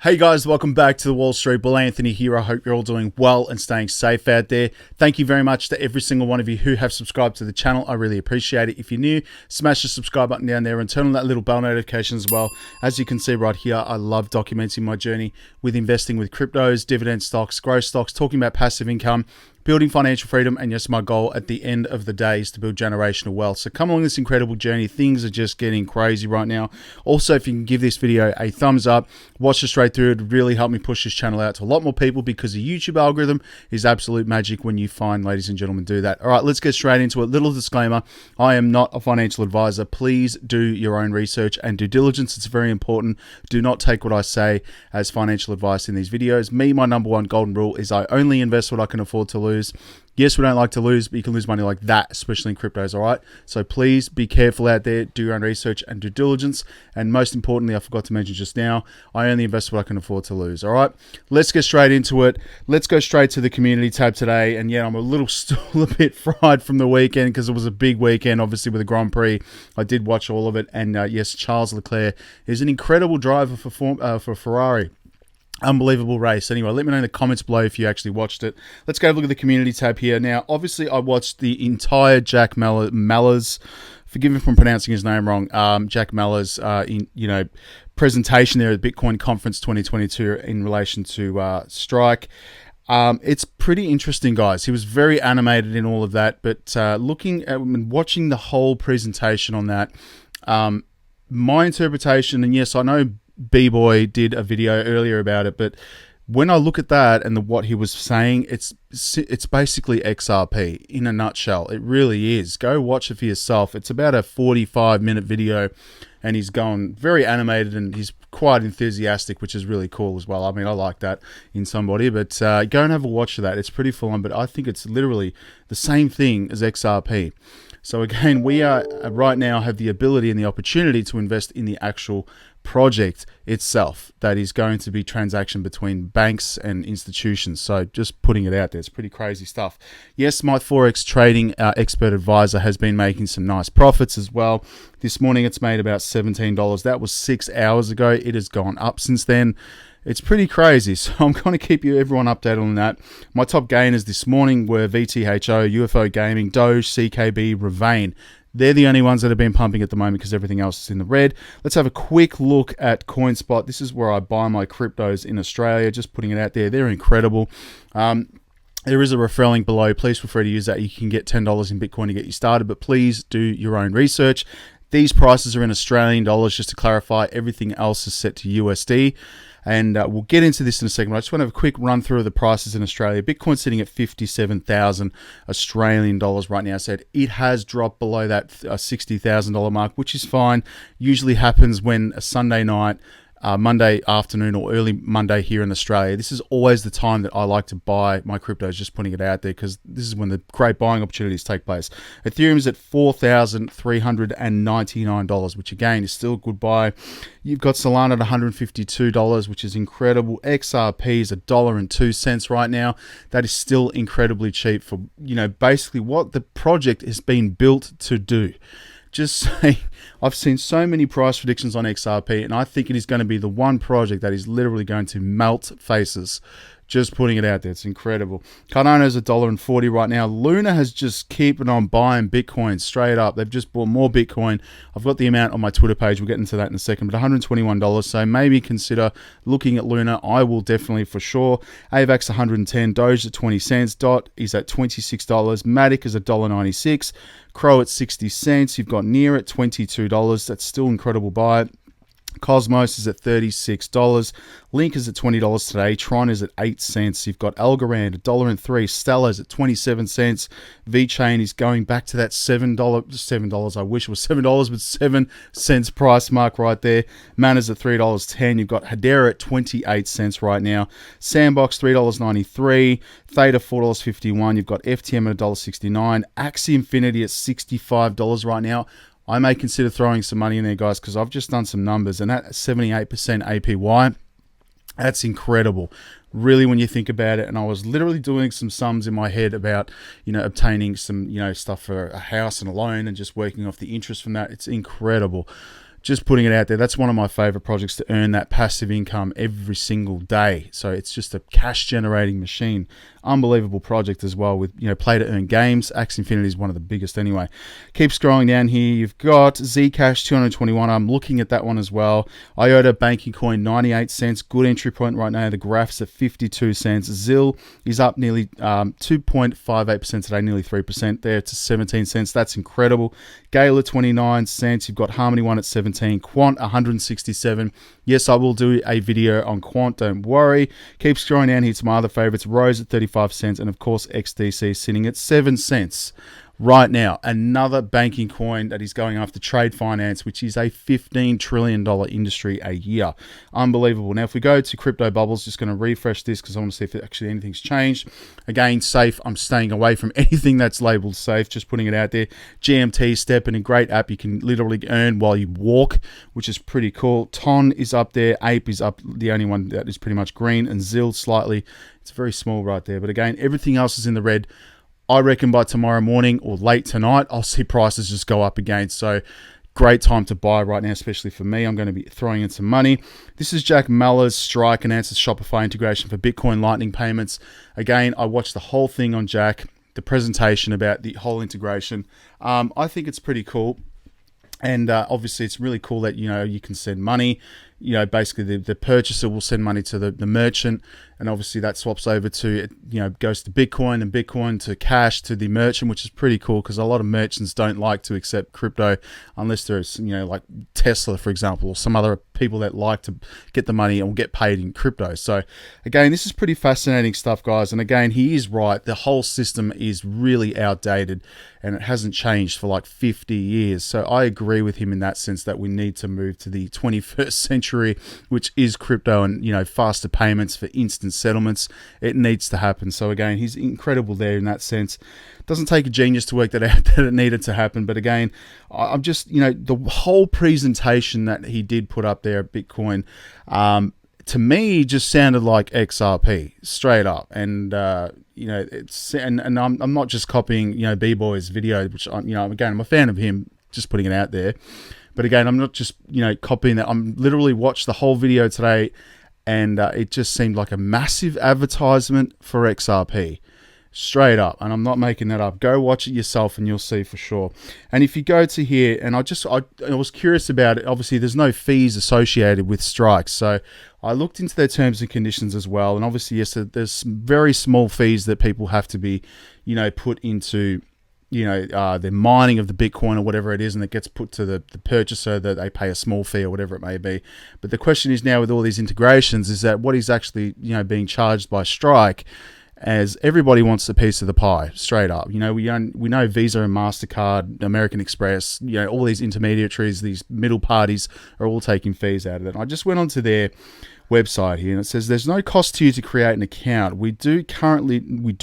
Hey guys, welcome back to the Wall Street Bull. Anthony here. I hope you're all doing well and staying safe out there. Thank you very much to every single one of you who have subscribed to the channel. I really appreciate it. If you're new, smash the subscribe button down there and turn on that little bell notification as well. As you can see right here, I love documenting my journey with investing with cryptos, dividend stocks, growth stocks, talking about passive income, building financial freedom, and yes, my goal at the end of the day is to build generational wealth. So come along this incredible journey. Things are just getting crazy right now. Also, if you can give this video a thumbs up, watch it straight through, it would really help me push this channel out to a lot more people because the YouTube algorithm is absolute magic when you find, ladies and gentlemen, do that. All right, let's get straight into it. Little disclaimer, I am not a financial advisor. Please do your own research and due diligence. It's very important. Do not take what I say as financial advice in these videos. My number one golden rule is I only invest what I can afford to lose. Yes, we don't like to lose, but you can lose money like that, especially in cryptos, all right? So please be careful out there, do your own research and due diligence. And most importantly, I forgot to mention just now, I only invest what I can afford to lose, all right? Let's get straight into it. Let's go straight to the community tab today. And yeah, I'm still a bit fried from the weekend because it was a big weekend, obviously, with the Grand Prix. I did watch all of it. And yes, Charles Leclerc is an incredible driver for Ferrari. Unbelievable race. Anyway, let me know in the comments below if you actually watched it. Let's go have a look at the community tab here. Now, obviously, I watched the entire Jack Mallers, forgive me for pronouncing his name wrong, Jack Mallers, presentation there at the Bitcoin Conference 2022 in relation to Strike. It's pretty interesting, guys. He was very animated in all of that, but looking at and watching the whole presentation on that, my interpretation, and yes, I know B-Boy did a video earlier about it, but when I look at that and what he was saying, it's basically XRP in a nutshell. It really is. Go watch it for yourself. It's about a 45-minute video, and he's going very animated and he's quite enthusiastic, which is really cool as well. I mean, I like that in somebody, but go and have a watch of that. It's pretty full on, but I think it's literally the same thing as XRP. So again, we are right now have the ability and the opportunity to invest in the actual project itself that is going to be transaction between banks and institutions. So just putting it out there, it's pretty crazy stuff. Yes, my Forex trading expert advisor has been making some nice profits as well. This morning it's made about $17. That was 6 hours ago. It has gone up since then. It's pretty crazy, so I'm going to keep everyone updated on that. My top gainers this morning were VTHO, UFO Gaming, Doge, CKB, Ravane. They're the only ones that have been pumping at the moment because everything else is in the red. Let's have a quick look at CoinSpot. This is where I buy my cryptos in Australia, just putting it out there. They're incredible. There is a referral link below. Please feel free to use that. You can get $10 in Bitcoin to get you started, but please do your own research. These prices are in Australian dollars, just to clarify. Everything else is set to USD. And we'll get into this in a second. But I just want to have a quick run through of the prices in Australia. Bitcoin sitting at 57,000 Australian dollars right now. So it has dropped below that $60,000 mark, which is fine. Usually happens when a Sunday night, Monday afternoon or early Monday here in Australia. This is always the time that I like to buy my cryptos, just putting it out there because this is when the great buying opportunities take place. Ethereum is at $4,399, which again is still a good buy. You've got Solana at $152, which is incredible. XRP is $1.02 right now. That is still incredibly cheap for, basically what the project has been built to do. Just saying, I've seen so many price predictions on XRP, and I think it is going to be the one project that is literally going to melt faces. Just putting it out there. It's incredible. Cardano is $1.40 right now. Luna has just keeping on buying Bitcoin straight up. They've just bought more Bitcoin. I've got the amount on my Twitter page. We'll get into that in a second. But $121. So maybe consider looking at Luna. I will definitely for sure. AVAX 110. Doge at 20 cents. DOT is at $26. Matic is $1.96. Crow at 60 cents. You've got Near at $22. That's still incredible buy. Cosmos is at $36. Link is at $20 today. Tron is at 8 cents. You've got Algorand $1.03. Stellar is at 27 cents. VeChain is going back to that $7. I wish it was $7, but 7 cents price mark right there. Mana's at $3.10. You've got Hedera at 28 cents right now. Sandbox $3.93. Theta $4.51. You've got FTM at $1.69. Axie Infinity at $65 right now. I may consider throwing some money in there, guys, because I've just done some numbers, and that 78% APY, that's incredible, really, when you think about it. And I was literally doing some sums in my head about, obtaining some, stuff for a house and a loan and just working off the interest from that. It's incredible. just putting it out there, that's one of my favorite projects to earn that passive income every single day. So it's just a cash generating machine. Unbelievable project as well with, play to earn games. Axie Infinity is one of the biggest anyway. Keep scrolling down here. You've got Zcash 221. I'm looking at that one as well. IOTA Banking Coin 98 cents. Good entry point right now. The graph's at 52 cents. ZIL is up nearly 2.58% today, nearly 3% there to 17 cents. That's incredible. Gala 29 cents. You've got Harmony One at 17. Quant 167. Yes, I will do a video on Quant, don't worry. Keep scrolling down here to my other favorites. Rose at 35 cents, and of course XDC sitting at 7 cents right now. Another banking coin that is going after trade finance, which is a $15 trillion industry a year. Unbelievable. Now, if we go to Crypto Bubbles, just going to refresh this because I want to see if actually anything's changed. Again, safe. I'm staying away from anything that's labeled safe, just putting it out there. GMT, Steppin', a great app you can literally earn while you walk, which is pretty cool. Ton is up there. Ape is up, the only one that is pretty much green, and ZIL slightly. It's very small right there. But again, everything else is in the red. I reckon by tomorrow morning or late tonight, I'll see prices just go up again. So great time to buy right now, especially for me. I'm going to be throwing in some money. This is Jack Maller's Strike and Answers Shopify integration for Bitcoin Lightning payments. Again, I watched the whole thing on Jack, the presentation about the whole integration. I think it's pretty cool. And obviously, it's really cool that, you can send money. Basically the purchaser will send money to the merchant, and obviously that swaps over to, goes to Bitcoin, and Bitcoin to cash to the merchant, which is pretty cool because a lot of merchants don't like to accept crypto unless there's, like Tesla, for example, or some other people that like to get the money and get paid in crypto. So again, this is pretty fascinating stuff, guys. And again, he is right. The whole system is really outdated and it hasn't changed for like 50 years. So I agree with him in that sense that we need to move to the 21st century, which is crypto and, faster payments for instant settlements. It needs to happen. So again, he's incredible there in that sense. Doesn't take a genius to work that out that it needed to happen. But again, I'm just, the whole presentation that he did put up there at Bitcoin, to me just sounded like XRP straight up. And, it's, and I'm not just copying, B-Boy's video, which I'm a fan of him, just putting it out there. But again, I'm not just, copying that. I'm literally watched the whole video today, and it just seemed like a massive advertisement for XRP. Straight up. And I'm not making that up. Go watch it yourself and you'll see for sure. And if you go to here, and I was curious about it. Obviously, there's no fees associated with strikes. So I looked into their terms and conditions as well. And obviously, yes, there's very small fees that people have to be, put into, the mining of the Bitcoin or whatever it is, and it gets put to the purchaser that they pay a small fee or whatever it may be. But the question is now with all these integrations is that what is actually, being charged by Strike, as everybody wants a piece of the pie, straight up. We know Visa and MasterCard, American Express, all these intermediaries, these middle parties are all taking fees out of it. And I just went onto their website here, and it says there's no cost to you to create an account. We do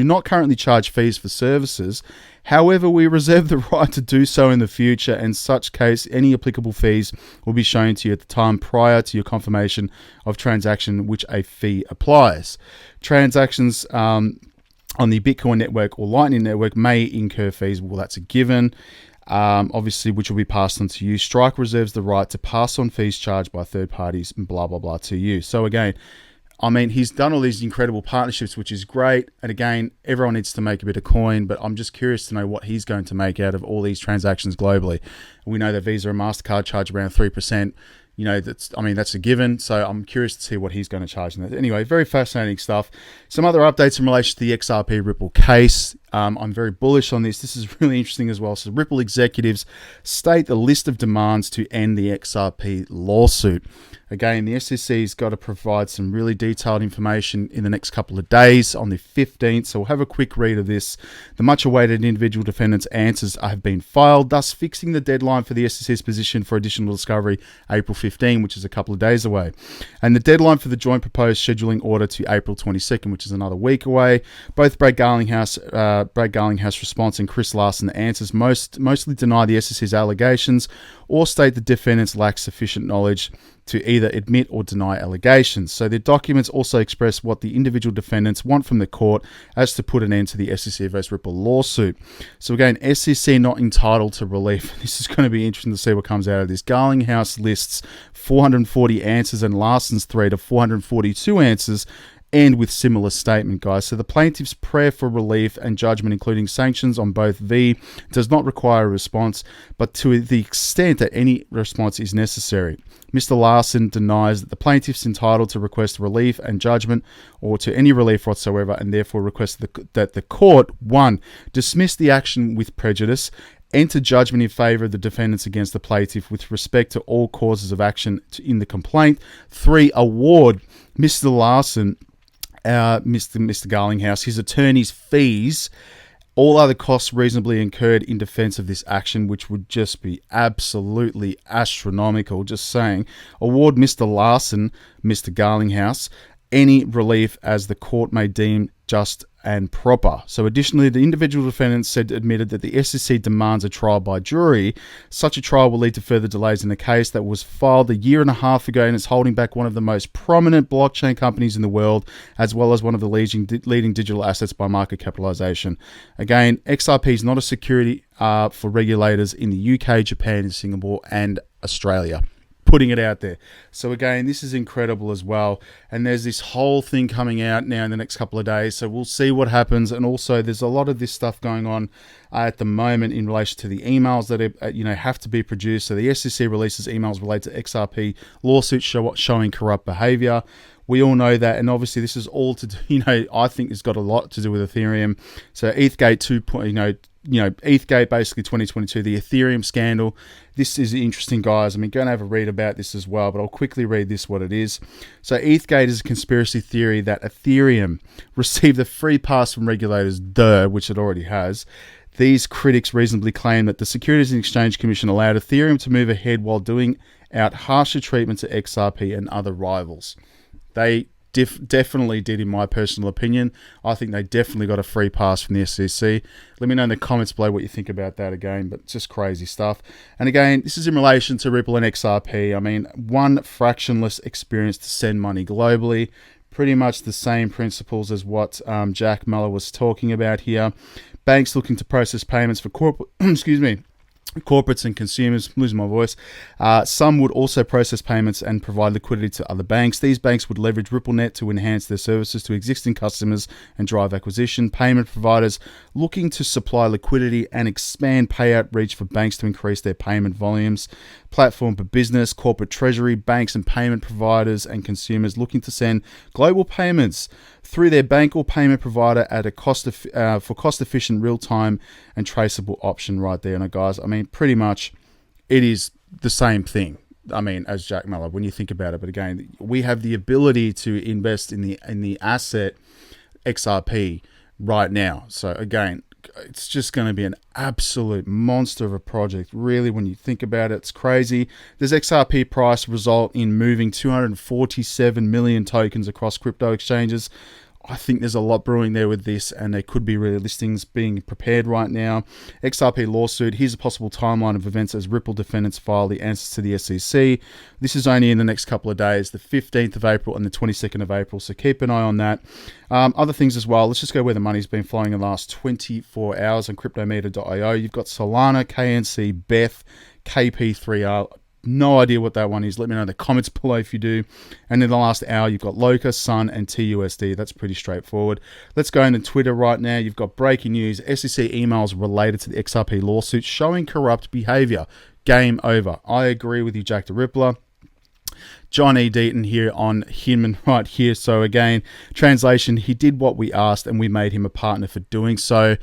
not currently charge fees for services. However, we reserve the right to do so in the future. In such case, any applicable fees will be shown to you at the time prior to your confirmation of transaction, which a fee applies. Transactions on the Bitcoin network or Lightning network may incur fees. Well, that's a given. Obviously, which will be passed on to you. Strike reserves the right to pass on fees charged by third parties and blah, blah, blah to you. So again, he's done all these incredible partnerships, which is great. And again, everyone needs to make a bit of coin, but I'm just curious to know what he's going to make out of all these transactions globally. We know that Visa and MasterCard charge around 3%. That's a given. So I'm curious to see what he's going to charge in that. Anyway, very fascinating stuff. Some other updates in relation to the XRP Ripple case. I'm very bullish on this. This is really interesting as well. So Ripple executives state the list of demands to end the XRP lawsuit. Again, the SEC's got to provide some really detailed information in the next couple of days on the 15th. So we'll have a quick read of this. The much-awaited individual defendants' answers have been filed, thus fixing the deadline for the SEC's position for additional discovery, April 15, which is a couple of days away. And the deadline for the joint proposed scheduling order to April 22nd, which is another week away. Both Brad Garlinghouse response and Chris Larsen answers mostly deny the SEC's allegations or state the defendants lack sufficient knowledge to either admit or deny allegations. So the documents also express what the individual defendants want from the court as to put an end to the SEC vs Ripple lawsuit. So again, SEC not entitled to relief. This is going to be interesting to see what comes out of this. Garlinghouse lists 440 answers and Larsen's 3 to 442 answers, and with similar statement, guys. So the plaintiff's prayer for relief and judgment, including sanctions on both V, does not require a response, but to the extent that any response is necessary. Mr. Larsen denies that the plaintiff's entitled to request relief and judgment or to any relief whatsoever, and therefore requests that the court, 1, dismiss the action with prejudice, enter judgment in favour of the defendants against the plaintiff with respect to all causes of action in the complaint, 3, award Mr. Larsen, Mr. Garlinghouse, his attorney's fees, all other costs reasonably incurred in defence of this action, which would just be absolutely astronomical. Just saying, award Mr. Larsen, Mr. Garlinghouse, any relief as the court may deem just and proper. So additionally, the individual defendants admitted that the SEC demands a trial by jury. Such a trial will lead to further delays in the case that was filed a year and a half ago and is holding back one of the most prominent blockchain companies in the world, as well as one of the leading digital assets by market capitalization. Again, XRP is not a security for regulators in the UK, Japan, Singapore, and Australia. Putting it out there. So again, this is incredible as well. And there's this whole thing coming out now in the next couple of days. So we'll see what happens. And also there's a lot of this stuff going on at the moment in relation to the emails that are, have to be produced. So the SEC releases emails related to XRP lawsuits showing corrupt behavior. We all know that, and obviously this is all to do, I think it's got a lot to do with Ethereum. So ETHgate 2.0, ETHgate basically 2022, the Ethereum scandal. This is interesting, guys. I mean, go and have a read about this as well, but I'll quickly read this, what it is. So ETHgate is a conspiracy theory that Ethereum received a free pass from regulators, which it already has. These critics reasonably claim that the Securities and Exchange Commission allowed Ethereum to move ahead while doing out harsher treatment to XRP and other rivals. They definitely did, in my personal opinion. I think they definitely got a free pass from the SEC. Let me know in the comments below what you think about that again, but just crazy stuff. And again, this is in relation to Ripple and XRP. I mean, one fractionless experience to send money globally. Pretty much the same principles as what Jack Mallers was talking about here. Banks looking to process payments for corporates and consumers. I'm losing my voice. Some would also process payments and provide liquidity to other banks. These banks would leverage RippleNet to enhance their services to existing customers and drive acquisition. Payment providers looking to supply liquidity and expand payout reach for banks to increase their payment volumes. Platform for business, corporate treasury, banks and payment providers and consumers looking to send global payments through their bank or payment provider at a cost-efficient, real-time and traceable option right there. And guys, I mean, pretty much it is the same thing. I mean, as Jack Mallers, when you think about it. But again, we have the ability to invest in the asset XRP right now. So again, it's just going to be an absolute monster of a project. Really, when you think about it, it's crazy. This XRP price result in moving 247 million tokens across crypto exchanges. I think there's a lot brewing there with this, and there could be relistings being prepared right now. XRP lawsuit. Here's a possible timeline of events as Ripple defendants file the answers to the SEC. This is only in the next couple of days, the 15th of April and the 22nd of April, so keep an eye on that. Other things as well. Let's just go where the money's been flowing in the last 24 hours on cryptometer.io. You've got Solana, KNC, BETH, KP3R. No idea what that one is. Let me know in the comments below if you do. And in the last hour, you've got Loca, Sun, and TUSD. That's pretty straightforward. Let's go into Twitter right now. You've got breaking news. SEC emails related to the XRP lawsuit showing corrupt behavior. Game over. I agree with you, Jack the Rippler. John E. Deaton here on Hinman right here. So again, translation, he did what we asked and we made him a partner for doing so.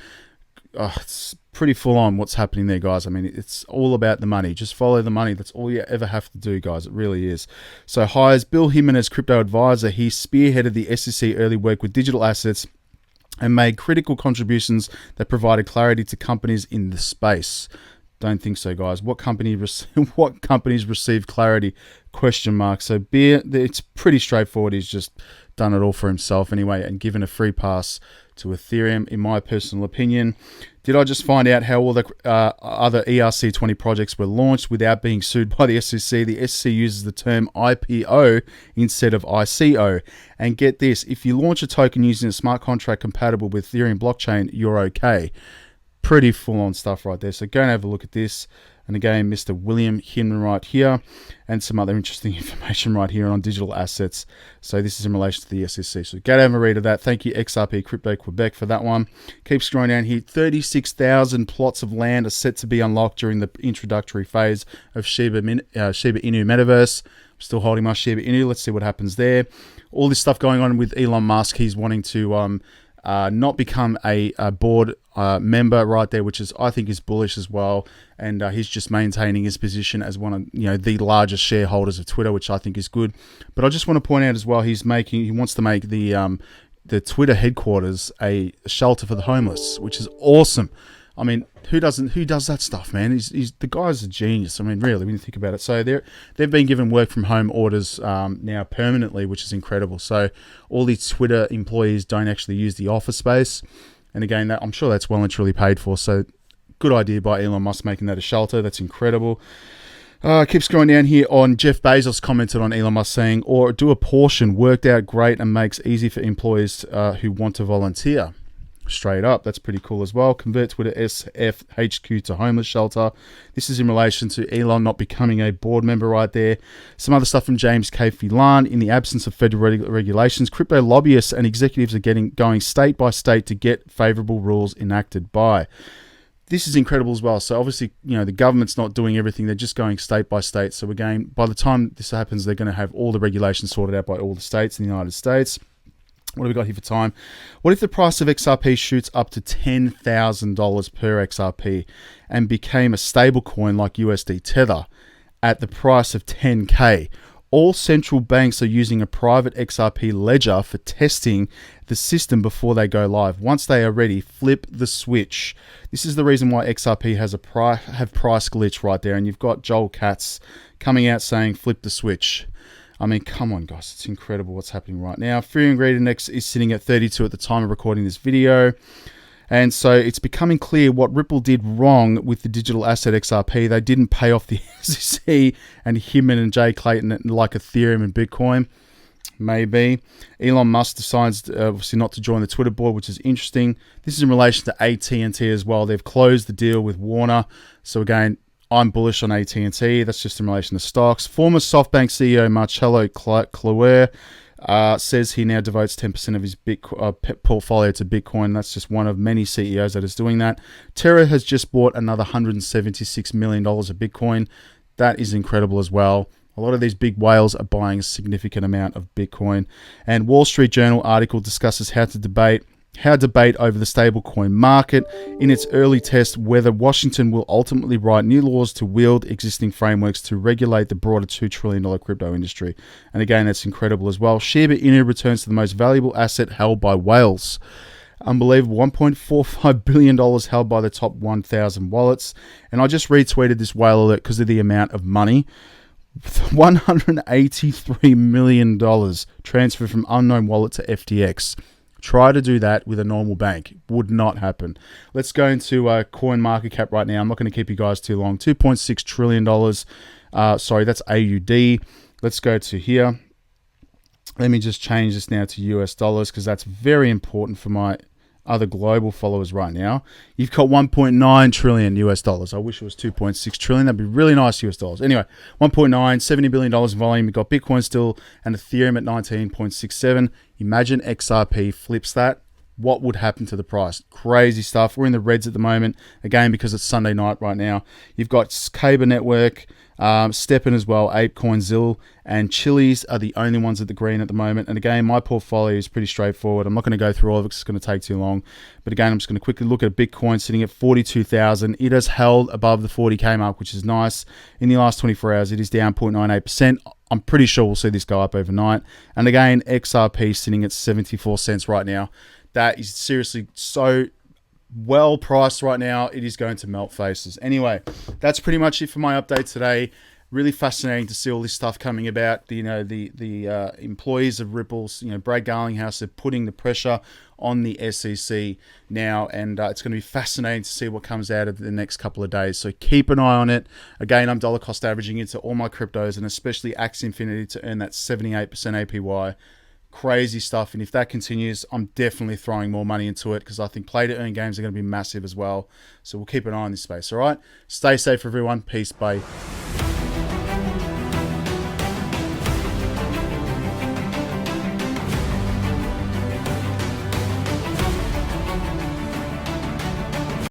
It's pretty full on what's happening there, guys. I mean, it's all about the money. Just follow the money. That's all you ever have to do, guys. It really is. So hires Bill Hinman as crypto advisor. He spearheaded the SEC early work with digital assets and made critical contributions that provided clarity to companies in the space. Don't think so, guys. What company what companies received clarity? Question mark. So Beer, it's pretty straightforward. He's just done it all for himself anyway and given a free pass to Ethereum, in my personal opinion. Did I just find out how all the other ERC20 projects were launched without being sued by the SEC? The SEC uses the term IPO instead of ICO. And get this, if you launch a token using a smart contract compatible with Ethereum blockchain, you're okay. Pretty full-on stuff right there. So go and have a look at this. And again, Mr. William Hinman right here, and some other interesting information right here on digital assets. So this is in relation to the SEC. So go and have a read of that. Thank you, XRP Crypto Quebec, for that one. Keep scrolling down here. 36,000 plots of land are set to be unlocked during the introductory phase of Shiba Inu Metaverse. I'm still holding my Shiba Inu. Let's see what happens there. All this stuff going on with Elon Musk. He's wanting to not become a board member right there, which is, I think, is bullish as well. And he's just maintaining his position as one of the largest shareholders of Twitter, which I think is good. But I just want to point out as well, he wants to make the Twitter headquarters a shelter for the homeless, which is awesome. I mean, who does that stuff, man? He's the guy's a genius. I mean, really, when you think about it. So they've been given work from home orders now permanently, which is incredible. So all these Twitter employees don't actually use the office space. And again, I'm sure that's well and truly paid for. So good idea by Elon Musk making that a shelter. That's incredible. Keep scrolling down here on Jeff Bezos commented on Elon Musk saying, or do a portion, worked out great and makes easy for employees who want to volunteer. Straight up, that's pretty cool as well. Convert Twitter SFHQ to homeless shelter. This is in relation to Elon not becoming a board member right there. Some other stuff from James K. Phelan. In the absence of federal regulations, crypto lobbyists and executives are going state by state to get favorable rules enacted by. This is incredible as well. So obviously, the government's not doing everything. They're just going state by state. So again, by the time this happens, they're going to have all the regulations sorted out by all the states in the United States. What have we got here for time? What if the price of XRP shoots up to $10,000 per XRP and became a stable coin like USD Tether at the price of 10K? All central banks are using a private XRP ledger for testing the system before they go live. Once they are ready, flip the switch. This is the reason why XRP has have price glitch right there. And you've got Joel Katz coming out saying flip the switch. I mean, come on, guys. It's incredible what's happening right now. Fear and Greed Index is sitting at 32 at the time of recording this video. And so it's becoming clear what Ripple did wrong with the digital asset XRP. They didn't pay off the SEC and Hinman and Jay Clayton like Ethereum and Bitcoin. Maybe. Elon Musk decides obviously not to join the Twitter board, which is interesting. This is in relation to AT&T as well. They've closed the deal with Warner. So again, I'm bullish on AT&T. That's just in relation to stocks. Former SoftBank CEO Marcelo Claure says he now devotes 10% of his portfolio to Bitcoin. That's just one of many CEOs that is doing that. Terra has just bought another $176 million of Bitcoin. That is incredible as well. A lot of these big whales are buying a significant amount of Bitcoin. And Wall Street Journal article discusses how debate over the stablecoin market in its early test, whether Washington will ultimately write new laws to wield existing frameworks to regulate the broader $2 trillion crypto industry. And again, that's incredible as well. Shiba Inu returns to the most valuable asset held by whales. Unbelievable. $1.45 billion held by the top 1,000 wallets. And I just retweeted this whale alert because of the amount of money. $183 million transferred from unknown wallet to FTX. Try to do that with a normal bank. Would not happen. Let's go into coin market cap right now. I'm not going to keep you guys too long. $2.6 trillion. Sorry, that's AUD. Let's go to here. Let me just change this now to US dollars because that's very important for my other global followers right now. You've got 1.9 trillion US dollars. I wish it was 2.6 trillion. That'd be really nice US dollars. Anyway, 1.9, $70 billion in volume. You've got Bitcoin still and Ethereum at 19.67. Imagine XRP flips that. What would happen to the price? Crazy stuff. We're in the reds at the moment, again, because it's Sunday night right now. You've got Saber Network, Steppen as well, ApeCoin, Zill, and Chili's are the only ones at the green at the moment. And again, my portfolio is pretty straightforward. I'm not going to go through all of it because it's going to take too long. But again, I'm just going to quickly look at Bitcoin sitting at 42,000. It has held above the 40K mark, which is nice. In the last 24 hours, it is down 0.98%. I'm pretty sure we'll see this go up overnight. And again, XRP sitting at 74 cents right now. That is seriously so well priced right now. It is going to melt faces. Anyway, that's pretty much it for my update today. Really fascinating to see all this stuff coming about. The employees of Ripple's, Brad Garlinghouse, are putting the pressure on the SEC now, and it's going to be fascinating to see what comes out of the next couple of days. So keep an eye on it. Again, I'm dollar cost averaging into all my cryptos, and especially Axie Infinity to earn that 78% APY. Crazy stuff, and if that continues, I'm definitely throwing more money into it because I think play to earn games are going to be massive as well. So we'll keep an eye on this space. All right, stay safe, everyone. Peace, bye.